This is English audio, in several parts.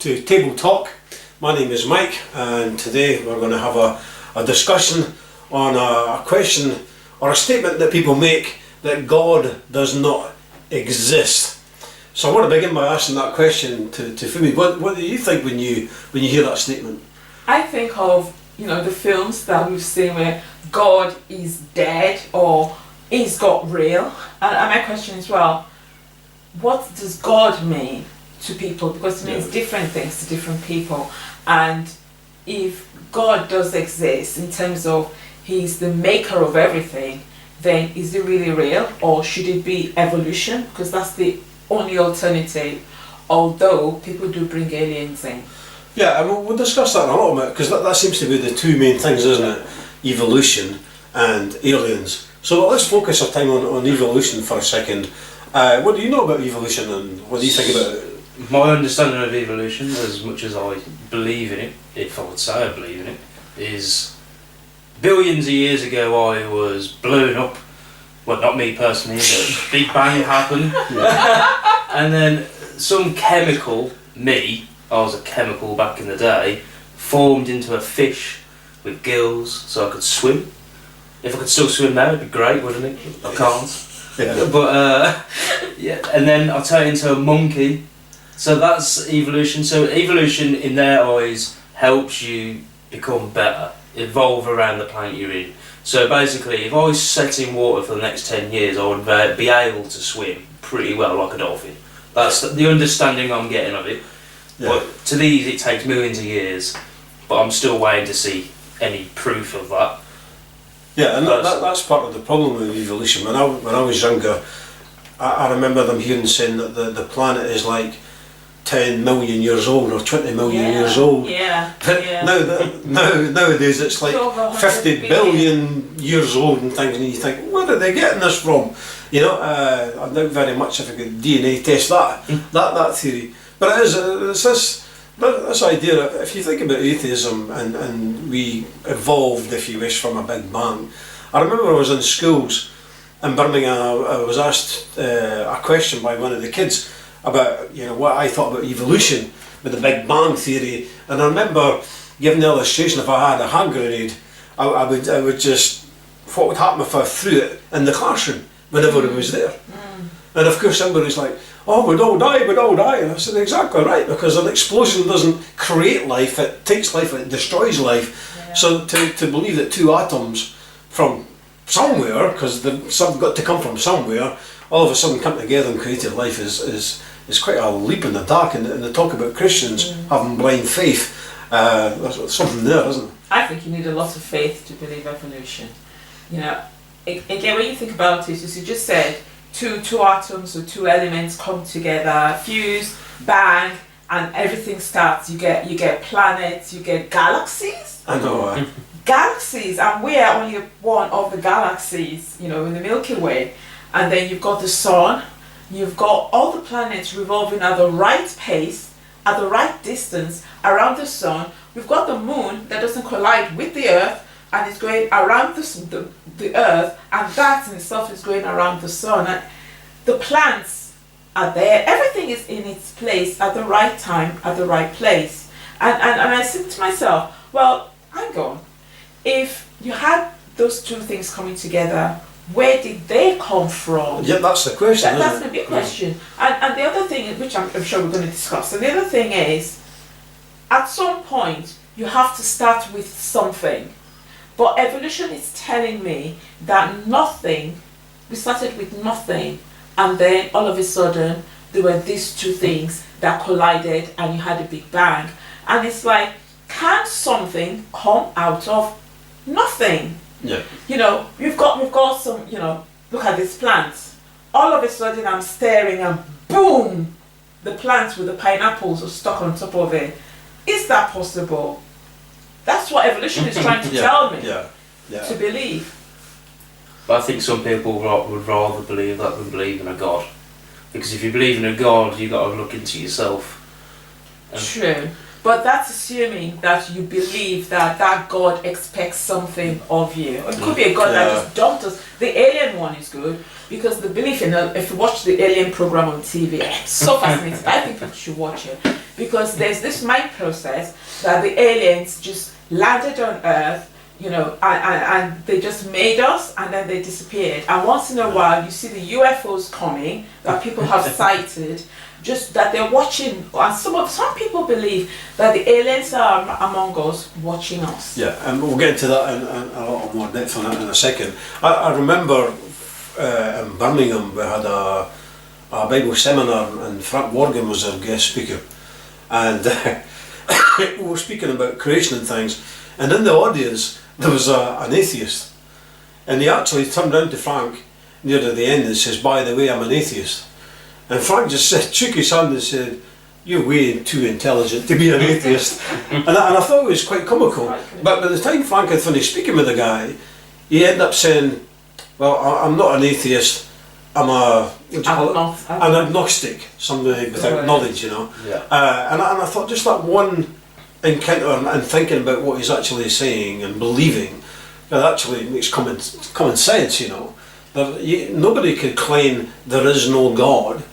to Table Talk. My name is Mike, and today we're going to have a discussion on a question or a statement that people make that God does not exist. So I want to begin by asking that question to Fumi. What do you think when you hear that statement? I think of the films that we've seen where God is dead or is God real, and my question is, well, what does God mean to people? Because it means different things to different people. And if God does exist in terms of He's the maker of everything, then is it really real, or should it be evolution? Because that's the only alternative, although people do bring aliens in. Yeah, and we'll discuss that in a little bit, because that seems to be the two main things, isn't it? Evolution and aliens. So let's focus our time on evolution for a second. What do you know about evolution, and what do you think about it? My understanding of evolution, as much as I believe in it, if I would say I believe in it, is billions of years ago I was blown up. Well, not me personally, but Big Bang happened. And then some chemical, I was a chemical back in the day, formed into a fish with gills so I could swim. If I could still swim now, it'd be great, wouldn't it? I can't. Yeah. But and then I turned into a monkey. So that's evolution. So evolution in their eyes helps you become better, evolve around the planet you're in. So basically, if I was set in water for the next 10 years, I would be able to swim pretty well like a dolphin. That's the understanding I'm getting of it. Yeah. But to these it takes millions of years, but I'm still waiting to see any proof of that. Yeah, and that's part of the problem with evolution. When I was younger, I remember them hearing saying that the planet is like 10 million years old or 20 million years old. Yeah. Nowadays it's like 50 billion years old and things, and you think, where are they getting this from? I doubt very much if I could DNA test that theory. But it's this idea that if you think about atheism and we evolved, if you wish, from a big bang. I remember I was in schools in Birmingham. I was asked a question by one of the kids about what I thought about evolution with the Big Bang theory, and I remember giving the illustration, if I had a hand grenade, I would just, what would happen if I threw it in the classroom whenever it was there? And of course somebody's like, oh, we'd all die, and I said, exactly right, because an explosion doesn't create life, it takes life, it destroys life. Yeah. So to believe that two atoms from somewhere, because some got to come from somewhere, all of a sudden come together and created life is quite a leap in the dark. And they talk about Christians having blind faith. There's something there, isn't there? I think you need a lot of faith to believe evolution. Again, when you think about it, as you just said, two atoms or two elements come together, fuse, bang, and everything starts. You get planets, you get galaxies. I know. Galaxies, and we are only one of the galaxies, in the Milky Way. And then you've got the sun, you've got all the planets revolving at the right pace, at the right distance around the sun. We've got the moon that doesn't collide with the earth and it's going around the earth, and that in itself is going around the sun. And the plants are there, everything is in its place at the right time, at the right place. And I think to myself, well, hang on, if you had those two things coming together, where did they come from? Yeah, that's the question. That's the big question. And the other thing, which I'm sure we're going to discuss, and the other thing is, at some point, you have to start with something. But evolution is telling me that we started with nothing, and then all of a sudden, there were these two things that collided, and you had a big bang. And it's like, can something come out of nothing? Yeah. We've got some, look at these plants. All of a sudden I'm staring and boom, the plants with the pineapples are stuck on top of it. Is that possible? That's what evolution is trying to tell me to believe. But I think some people would rather believe that than believe in a God. Because if you believe in a God, you've got to look into yourself. True. But that's assuming that you believe that that God expects something of you. It could be a God that just dumped us. The alien one is good because the belief in if you watch the alien program on TV, I'm so fascinated. I think people should watch it because there's this mind process that the aliens just landed on Earth, you know, and they just made us and then they disappeared. And once in a while you see the UFOs coming that people have sighted, just that they're watching. And some people believe that the aliens are among us watching us. Yeah, and we'll get into that in a lot more depth on that in a second. I remember in Birmingham we had a Bible seminar and Frank Morgan was our guest speaker, and we were speaking about creation and things, and in the audience there was an atheist, and he actually turned round to Frank near to the end and says, "By the way, I'm an atheist." And Frank just shook his hand and said, "You're way too intelligent to be an atheist." and I thought it was quite comical. But by the time Frank had finished speaking with the guy, he ended up saying, "Well, I'm not an atheist, I'm an agnostic, somebody without knowledge, you know." Yeah. And I thought just that one encounter and thinking about what he's actually saying and believing, that actually makes common sense, you know. Nobody could claim there is no God.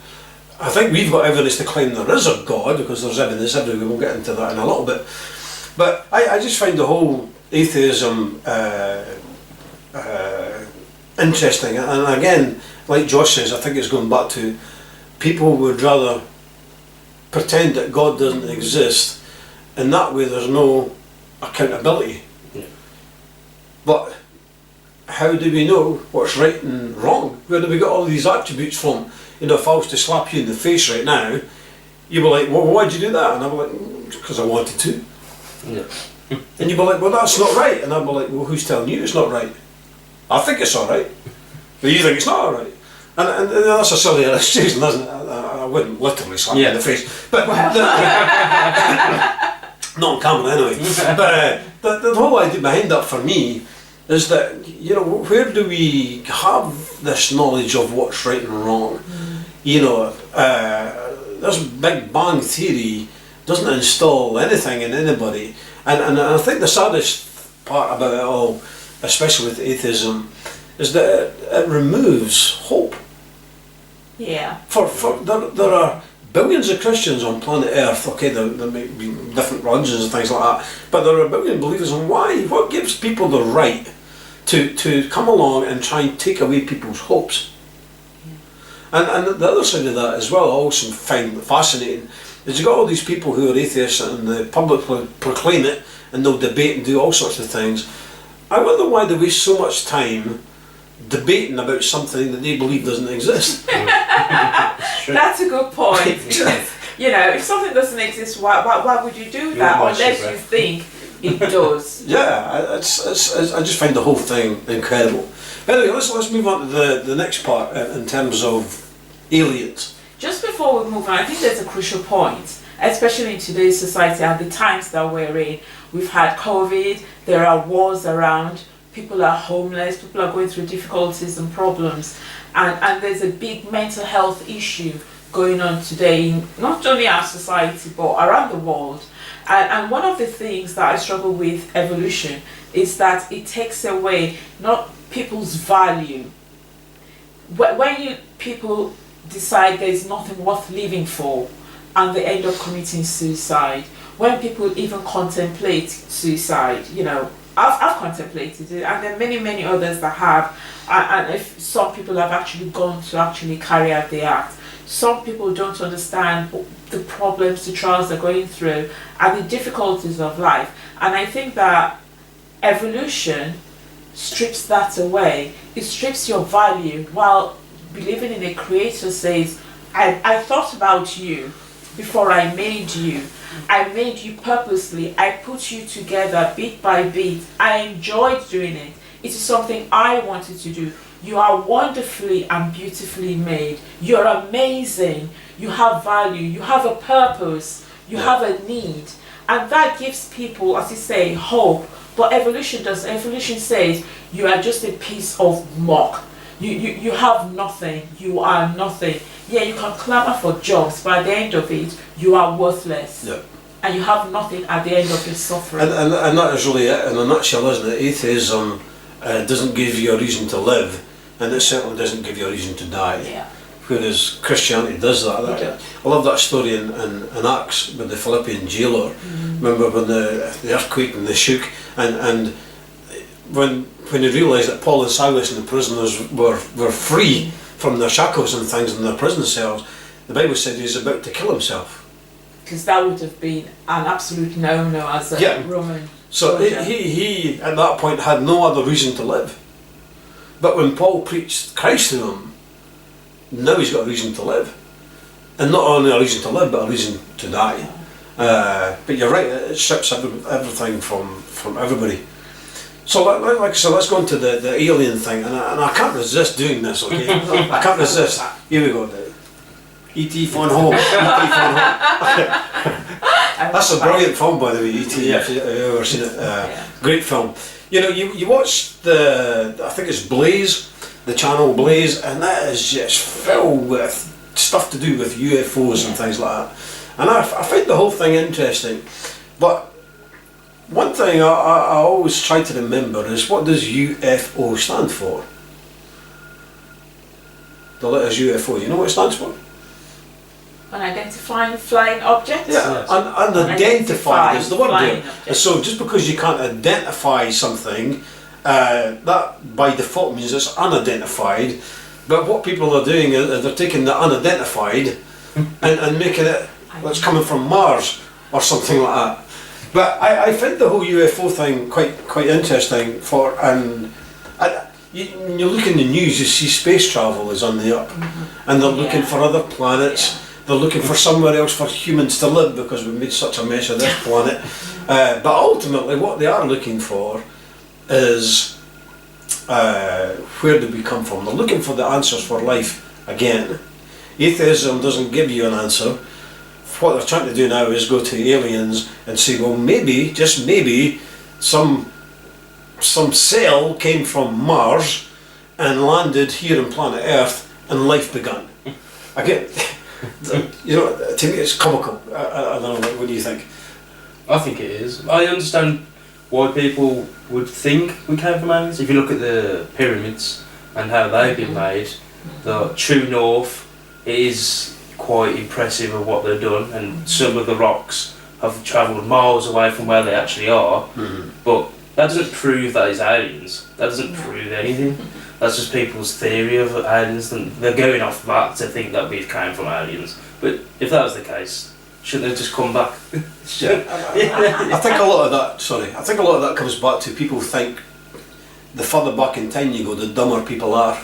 I think we've got evidence to claim there is a God because there's evidence everywhere. We'll get into that in a little bit. But I just find the whole atheism interesting. And again, like Josh says, I think it's going back to people would rather pretend that God doesn't exist. In that way, there's no accountability. Yeah. But how do we know what's right and wrong? Where do we get all these attributes from? You know, if I was to slap you in the face right now, you'd be like, "Well, why'd you do that?" And I'd be like, "Because I wanted to." Yeah. And you'd be like, "Well, that's not right." And I'd be like, "Well, who's telling you it's not right?" "I think it's alright." "But you think it's not alright." And that's a silly illustration, isn't it? I wouldn't literally slap you in the face. But not on camera anyway. But the whole idea behind that for me is that, you know, where do we have this knowledge of what's right and wrong? You know, this Big Bang Theory doesn't install anything in anybody. And I think the saddest part about it all, especially with atheism, is that it removes hope. Yeah. There are billions of Christians on planet Earth. Okay, there may be different religions and things like that, but there are a billion believers. And why? What gives people the right to come along and try and take away people's hopes? And the other side of that as well, I also find fascinating, is you've got all these people who are atheists and they publicly proclaim it and they'll debate and do all sorts of things. I wonder why they waste so much time debating about something that they believe doesn't exist. That's a good point. Because, you know, if something doesn't exist, why would you do that unless you think it does? Yeah, I just find the whole thing incredible. But anyway, let's move on to the next part in terms of aliens. Just before we move on, I think there's a crucial point, especially in today's society and the times that we're in. We've had COVID, there are wars around, people are homeless, people are going through difficulties and problems, and there's a big mental health issue going on today, not only our society but around the world. And one of the things that I struggle with evolution is that it takes away not people's value. When people decide there's nothing worth living for and they end up committing suicide, when people even contemplate suicide, you know, I've contemplated it, and there are many others that have, and if some people have actually gone to actually carry out the act. Some people don't understand the problems, the trials they're going through, and the difficulties of life. And I think that evolution strips that away. It strips your value, while believing in a creator says, I thought about you before I made you. I made you purposely. I put you together bit by bit. I enjoyed doing it. It is something I wanted to do. You are wonderfully and beautifully made. You're amazing. You have value. You have a purpose. You have a need. And that gives people, as you say, hope. But evolution does. Evolution says you are just a piece of muck. You have nothing. You are nothing. Yeah, you can clamor for jobs, but at the end of it, you are worthless. Yeah. and you have nothing at the end of your suffering. And that is really it in a nutshell, isn't it? Atheism doesn't give you a reason to live, and it certainly doesn't give you a reason to die. Yeah. Whereas Christianity does that. I love that story in Acts with the Philippian jailer. Remember when the earthquake and the shook, and when he realised that Paul and Silas and the prisoners were free from their shackles and things in their prison cells, the Bible said he was about to kill himself. Because that would have been an absolute no-no as a Roman. So soldier. he at that point had no other reason to live. But when Paul preached Christ to him, now he's got a reason to live. And not only a reason to live, but a reason to die. But you're right, it strips everything from everybody. So like I said, let's go into the alien thing, and I can't resist doing this, okay? I can't resist. Here we go. E.T. Phone Home. E.T. Phone Home. That's a brilliant film, by the way, E.T. If you've ever seen it. Great film. You know, you watch I think it's Blaze, the channel Blaze, and that is just filled with stuff to do with UFOs and things like that. And I find the whole thing interesting. But one thing I always try to remember is, what does UFO stand for? The letters UFO, you know what it stands for? Unidentified flying object? Yeah, unidentified is the word there. And so just because you can't identify something, that by default means it's unidentified. But what people are doing is they're taking the unidentified and making it, it's coming from Mars or something like that. But I find the whole UFO thing quite interesting when you look in the news, you see space travel is on the up, and they're looking for other planets. They're looking for somewhere else for humans to live because we've made such a mess of this planet. But ultimately, what they are looking for is where do we come from? They're looking for the answers for life again. Atheism doesn't give you an answer. What they're trying to do now is go to aliens and say, well, maybe, just maybe, some cell came from Mars and landed here on planet Earth and life began. Again, you know, to me it's comical. I don't know, what do you think? I think it is. I understand why people would think we came from aliens. If you look at the pyramids and how they've been made, the true north, it is quite impressive of what they've done, and some of the rocks have travelled miles away from where they actually are, but that doesn't prove that it's aliens. That doesn't prove anything. That's just people's theory of aliens, and they're going off that to think that we've came from aliens. But if that was the case, shouldn't they just come back? I think a lot of that comes back to people think the further back in time you go, the dumber people are.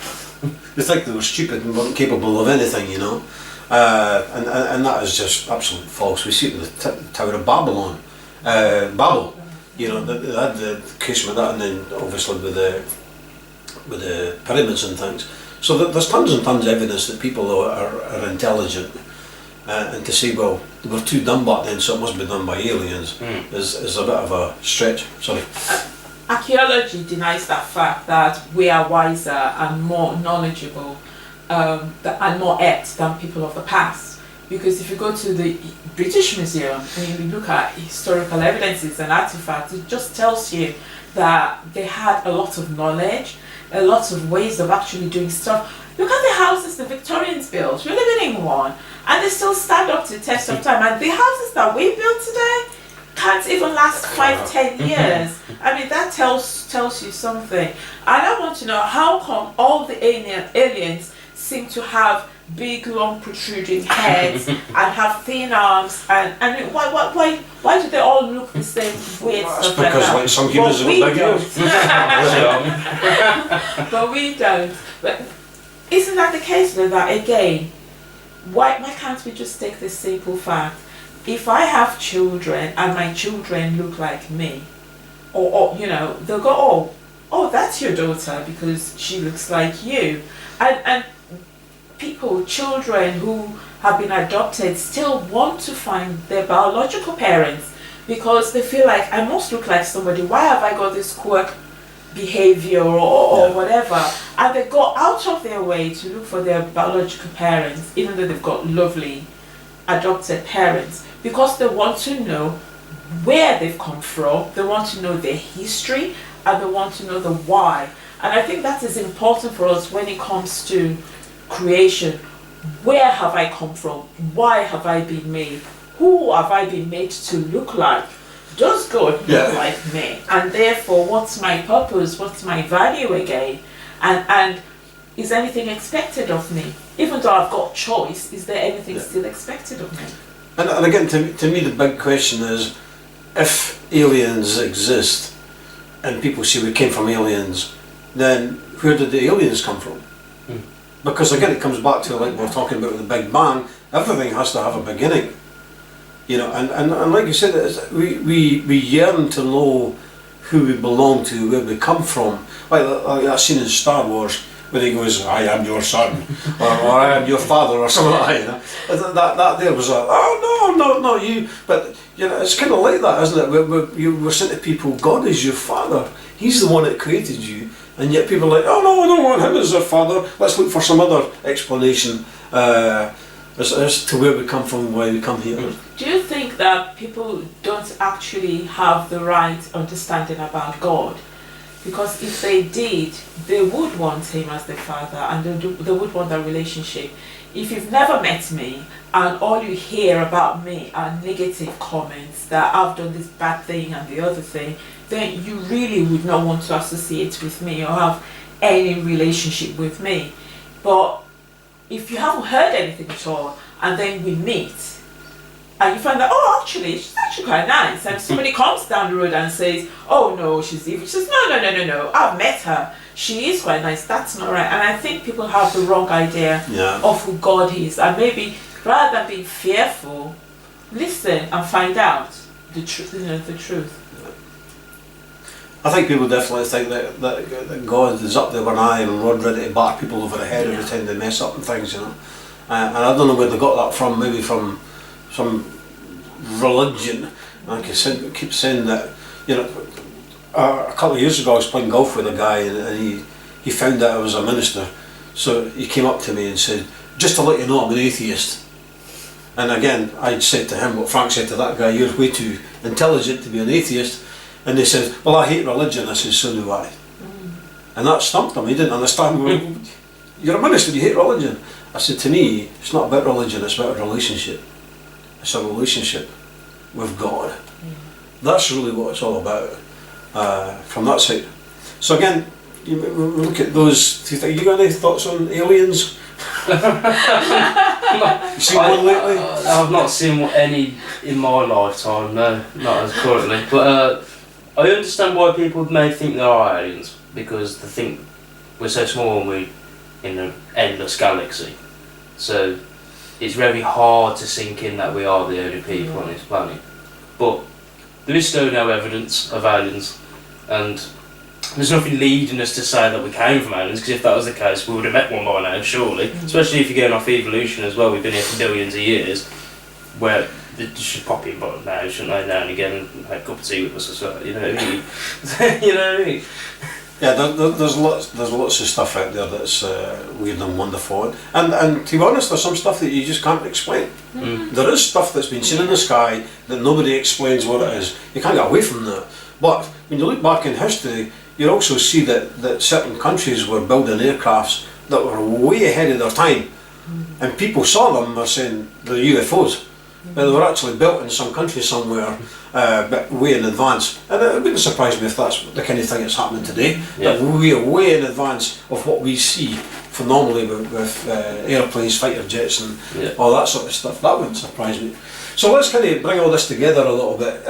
They think they were stupid and weren't capable of anything, you know. And that is just absolutely false. We see it with the Tower of Babylon, Babel. You know, they had the case with that, and then obviously with the pyramids and things. So there's tons and tons of evidence that people are intelligent, and to say, well, they were too dumb back then, so it must be done by aliens, is a bit of a stretch. Sorry. Archaeology denies that fact, that we are wiser and more knowledgeable and more apt than people of the past. Because if you go to the British Museum and you look at historical evidences and artifacts, it just tells you that they had a lot of knowledge, a lot of ways of actually doing stuff. Look at the houses the Victorians built. We're living in one, and they still stand up to the test of time. And the houses that we build today can't even last 5-10 years. I mean, that tells you something. And I want to know, how come all the aliens seem to have big, long, protruding heads and have thin arms, and why do they all look the same, weird stuff like that? Because like some humans are big don't. But we don't. But isn't that the case though, that again, why can't we just take this simple fact? If I have children and my children look like me, or you know, they'll go, oh, that's your daughter because she looks like you, and children who have been adopted still want to find their biological parents because they feel like, I must look like somebody. Why have I got this quirk behavior or whatever? And they go out of their way to look for their biological parents, even though they've got lovely adopted parents because they want to know where they've come from, they want to know their history, and they want to know the why. And I think that is important for us when it comes to creation. Where have I come from? Why have I been made? Who have I been made to look like? Does God look like me? And therefore, what's my purpose? What's my value again? And is anything expected of me? Even though I've got choice, is there anything still expected of me? And again, to me, the big question is, if aliens exist, and people say we came from aliens, then where did the aliens come from? Because again, it comes back to, like we're talking about with the Big Bang, everything has to have a beginning. You know, and like you said, we yearn to know who we belong to, where we come from. Like that scene in Star Wars when he goes, "I am your son," or "I am your father," or something like that. You know, that there was a, "Oh no, you." But you know, it's kind of like that, isn't it? We're saying to people, God is your father. He's the one that created you, and yet people are like, "Oh no, I don't want him as a father. Let's look for some other explanation as to where we come from and why we come here." Do you think that people don't actually have the right understanding about God? Because if they did, they would want him as their father, and they would want that relationship. If you've never met me and all you hear about me are negative comments that I've done this bad thing and the other thing, then you really would not want to associate with me or have any relationship with me. But if you haven't heard anything at all and then we meet and you find that, oh, actually, she's actually quite nice, and somebody comes down the road and says, oh no, she's evil. She says, no, I've met her. She is quite nice. That's not right. And I think people have the wrong idea of who God is. And maybe rather than being fearful, listen and find out the truth. The truth. I think people definitely think that God is up there with an eye and rod ready to bat people over the head every time they mess up and things, you know. And I don't know where they got that from. Maybe from some religion. Like I said, keep saying that, you know. A couple of years ago, I was playing golf with a guy, and he found out I was a minister. So he came up to me and said, "Just to let you know, I'm an atheist." And again, I said to him what Frank said to that guy: "You're way too intelligent to be an atheist." And they said, "Well, I hate religion." I said, "So do I." And that stumped him. He didn't understand. "You're a minister, you hate religion." I said, "To me, it's not about religion, it's about a relationship. It's a relationship with God. That's really what it's all about, from that side." So again, we look at those two things. You got any thoughts on aliens? You seen one lately? I've not seen any in my lifetime, no, not as currently. But I understand why people may think there are aliens, because they think we're so small and we're in an endless galaxy. So it's very hard to sink in that we are the only people on this planet. But there is still no evidence of aliens, and there's nothing leading us to say that we came from aliens, because if that was the case we would have met one by now, surely. Especially if you're going off evolution as well. We've been here for billions of years, where they should pop in by now, shouldn't they, now and again, and have a cup of tea with us or something, you know what I mean? You know what I mean? Yeah, there's lots of stuff out there that's weird and wonderful, and to be honest, there's some stuff that you just can't explain. There is stuff that's been seen in the sky that nobody explains what it is. You can't get away from that. But when you look back in history, you also see that certain countries were building aircrafts that were way ahead of their time, and people saw them and were saying they're UFOs. But they were actually built in some country somewhere, but way in advance. And it wouldn't surprise me if that's the kind of thing that's happening today. That we are way in advance of what we see phenomenally with airplanes, fighter jets, and all that sort of stuff. That wouldn't surprise me. So let's kind of bring all this together a little bit.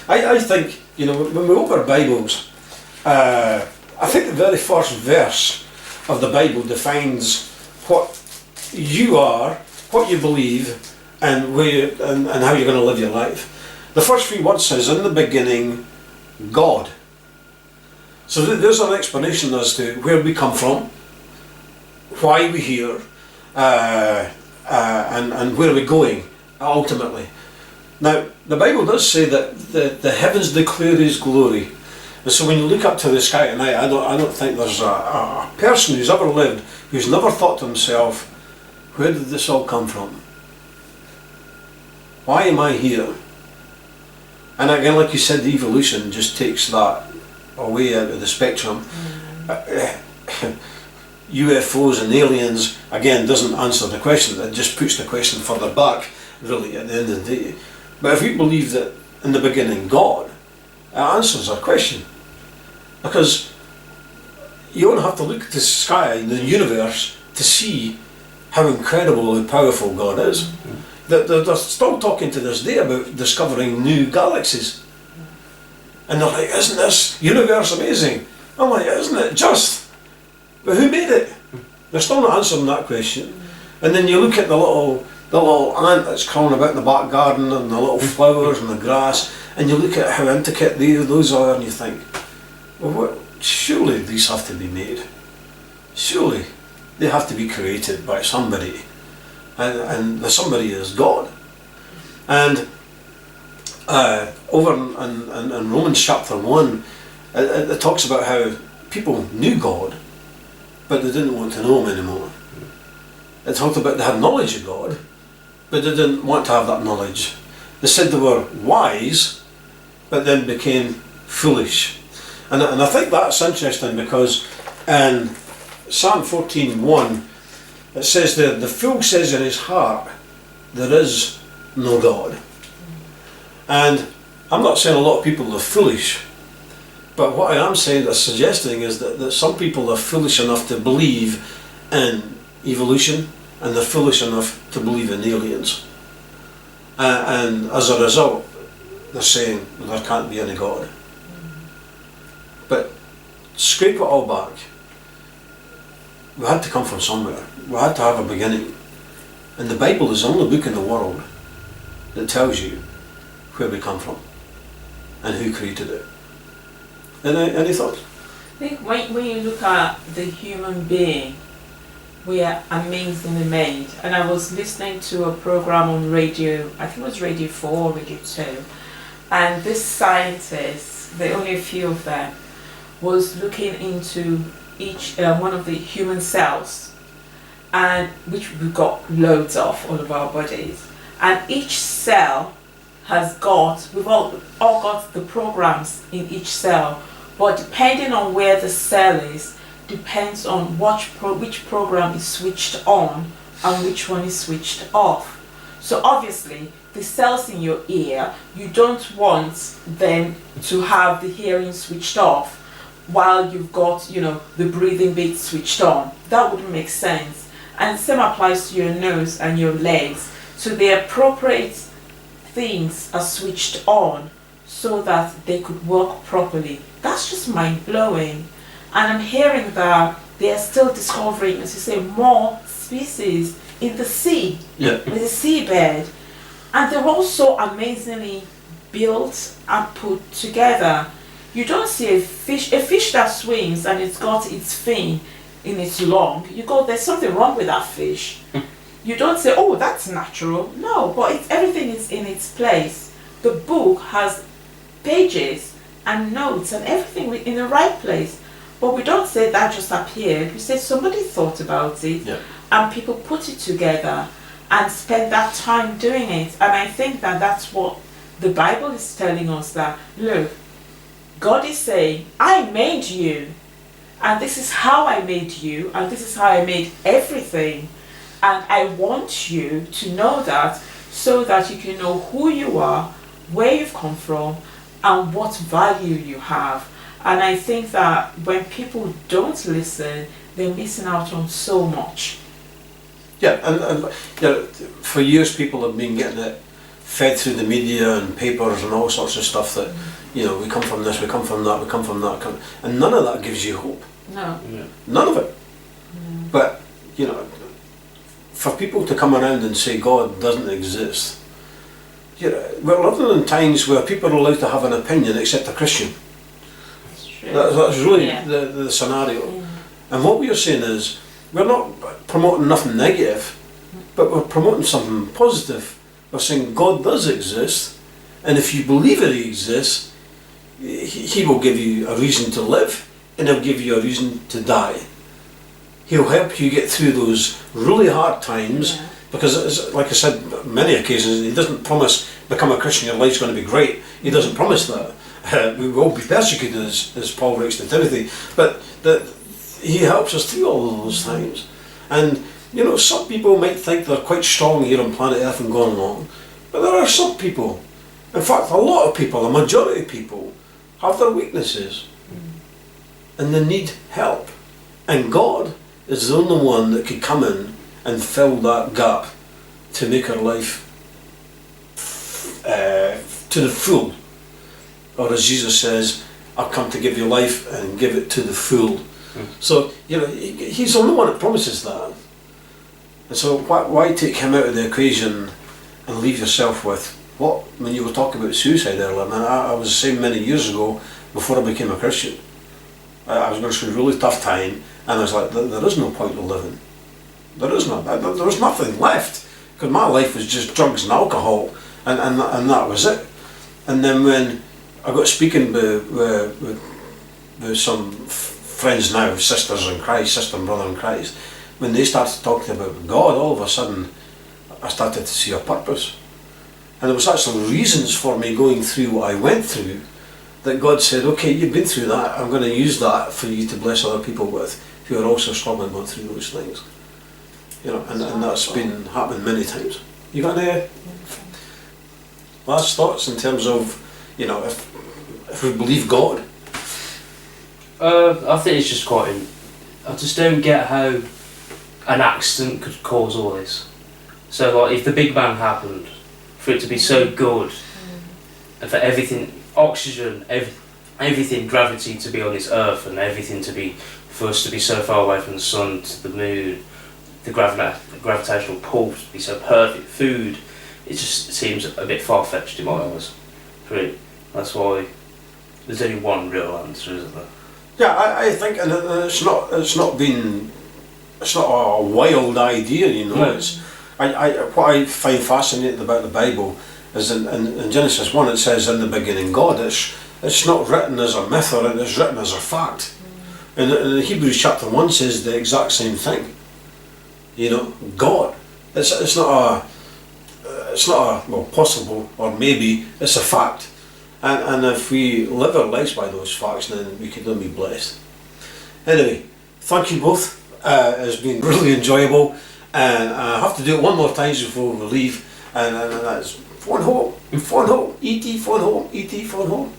I think, you know, when we open our Bibles, I think the very first verse of the Bible defines what you are, what you believe, and where and how you're going to live your life. The first three words says, "In the beginning, God." So there's an explanation as to where we come from, why we're here, and where we're going ultimately. Now, the Bible does say that the heavens declare His glory. And so when you look up to the sky tonight, I don't think there's a person who's ever lived who's never thought to himself, where did this all come from? Why am I here? And again, like you said, evolution just takes that away out of the spectrum. UFOs and aliens, again, doesn't answer the question. It just puts the question further back, really, at the end of the day. But if we believe that in the beginning God, it answers our question. Because you only have to look at the sky, the universe, to see how incredibly powerful God is. They're still talking to this day about discovering new galaxies. And they're like, isn't this universe amazing? I'm like, isn't it just? But who made it? They're still not answering that question. And then you look at the little ant that's crawling about in the back garden and the little flowers and the grass, and you look at how intricate those are, and you think, well, surely these have to be made. Surely they have to be created by somebody. And the somebody is God. And over in Romans chapter 1, it talks about how people knew God, but they didn't want to know Him anymore. It talked about they had knowledge of God, but they didn't want to have that knowledge. They said they were wise, but then became foolish. And I think that's interesting, because in Psalm 14:1, it says there, the fool says in his heart, there is no God. And I'm not saying a lot of people are foolish, but what I am saying, suggesting is that some people are foolish enough to believe in evolution, and they're foolish enough to believe in aliens. And as a result, they're saying there can't be any God. But scrape it all back. We had to come from somewhere. We had to have a beginning. And the Bible is the only book in the world that tells you where we come from and who created it. Any thoughts? I think when you look at the human being, we are amazingly made. And I was listening to a program on radio, I think it was Radio 4 or Radio 2, and this scientist, there are only a few of them, was looking into each one of the human cells, and which we've got loads of all over our bodies, and each cell has got, we've all got the programs in each cell, but depending on where the cell is, depends on which program is switched on and which one is switched off. So obviously the cells in your ear, you don't want them to have the hearing switched off while you've got, you know, the breathing bit switched on. That wouldn't make sense. And the same applies to your nose and your legs. So the appropriate things are switched on so that they could work properly. That's just mind-blowing. And I'm hearing that they are still discovering, as you say, more species in the sea, Yeah. with the seabed. And they're also amazingly built and put together. You don't see a fish that swims and it's got its fin in its lung. You go, there's something wrong with that fish. You don't say, oh, that's natural. No, but everything is in its place. The book has pages and notes and everything in the right place. But we don't say that just appeared. We say somebody thought about it, Yeah. and people put it together and spend that time doing it. And I think that that's what the Bible is telling us, that, look, God is saying, I made you, and this is how I made you, and this is how I made everything. And I want you to know that, so that you can know who you are, where you've come from, and what value you have. And I think that when people don't listen, they're missing out on so much. Yeah, and you know, for years people have been getting it fed through the media and papers and all sorts of stuff that, you know, we come from this, we come from that, we come from that, and none of that gives you hope. No. Yeah. None of it. But, you know, for people to come around and say God doesn't exist, you know, we're living in times where people are allowed to have an opinion except a Christian. It's true. That's really Yeah. the scenario. Yeah. And what we're saying is, we're not promoting nothing negative, but we're promoting something positive. We're saying God does exist, and if you believe that He exists, He will give you a reason to live, and He'll give you a reason to die. He'll help you get through those really hard times Yeah. Because it's, like I said, many occasions, he doesn't promise become a Christian, your life's going to be great. He doesn't promise that. We will be persecuted, as Paul writes to Timothy, but that he helps us through all of those times. And you know, some people might think they're quite strong here on planet Earth and going along, but there are some people, in fact a lot of people, a majority of people, have their weaknesses and they need help. And God is the only one that could come in and fill that gap to make our life to the full. Or as Jesus says, I've come to give you life and give it to the full. So, you know, he's the only one that promises that. And so why take him out of the equation and leave yourself with what? When you were talking about suicide earlier, man, I was saying many years ago, before I became a Christian, I was going through a really tough time, and I was like, there is no point in living. There is no, there was nothing left, because my life was just drugs and alcohol, and that was it. And then when I got speaking with some friends now, sisters in Christ, sister and brother in Christ, when they started talking about God, all of a sudden I started to see a purpose. And there was actually reasons for me going through what I went through, that God said, okay, you've been through that, I'm going to use that for you to bless other people with, who are also struggling going through those things. You know, and that's been happening many times. You got any last thoughts in terms of, you know, if we believe God? I think it's just quite. I just don't get how an accident could cause all this. So, like, if the Big Bang happened, for it to be so good, and for everything, oxygen, everything, gravity to be on this Earth, and everything to be, for us to be so far away from the sun to the moon, the gravitational pull to be so perfect, food, it just seems a bit far-fetched in my eyes. Really. That's why there's only one real answer, isn't there? Yeah, I think, and it's not a wild idea, you know. No. It's what I find fascinating about the Bible is in Genesis 1 it says in the beginning God. It's not written as a myth, or it's written as a fact. And in Hebrews chapter 1 says the exact same thing. You know, God. It's not a well, possible or maybe, it's a fact. And if we live our lives by those facts, then we can only be blessed. Anyway, thank you both. It's been really enjoyable, and I have to do it one more time before we leave, and that's phone home, phone home, E.T. phone home, E.T. phone home.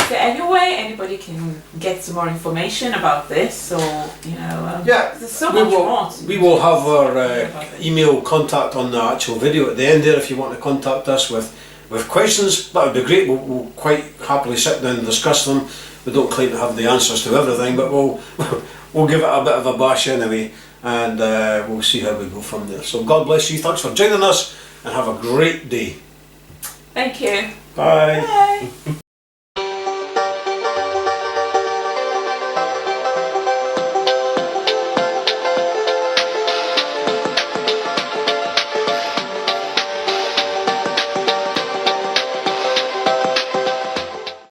Is there any way anybody can get some more information about this, or, you know, Yeah, there's so much more. we will have our email contact on the actual video at the end there if you want to contact us with questions. That would be great. We'll quite happily sit down and discuss them. We don't claim to have the answers to everything, but we'll give it a bit of a bash anyway, and we'll see how we go from there. So God bless you. Thanks for joining us, and have a great day. Thank you. Bye. Bye.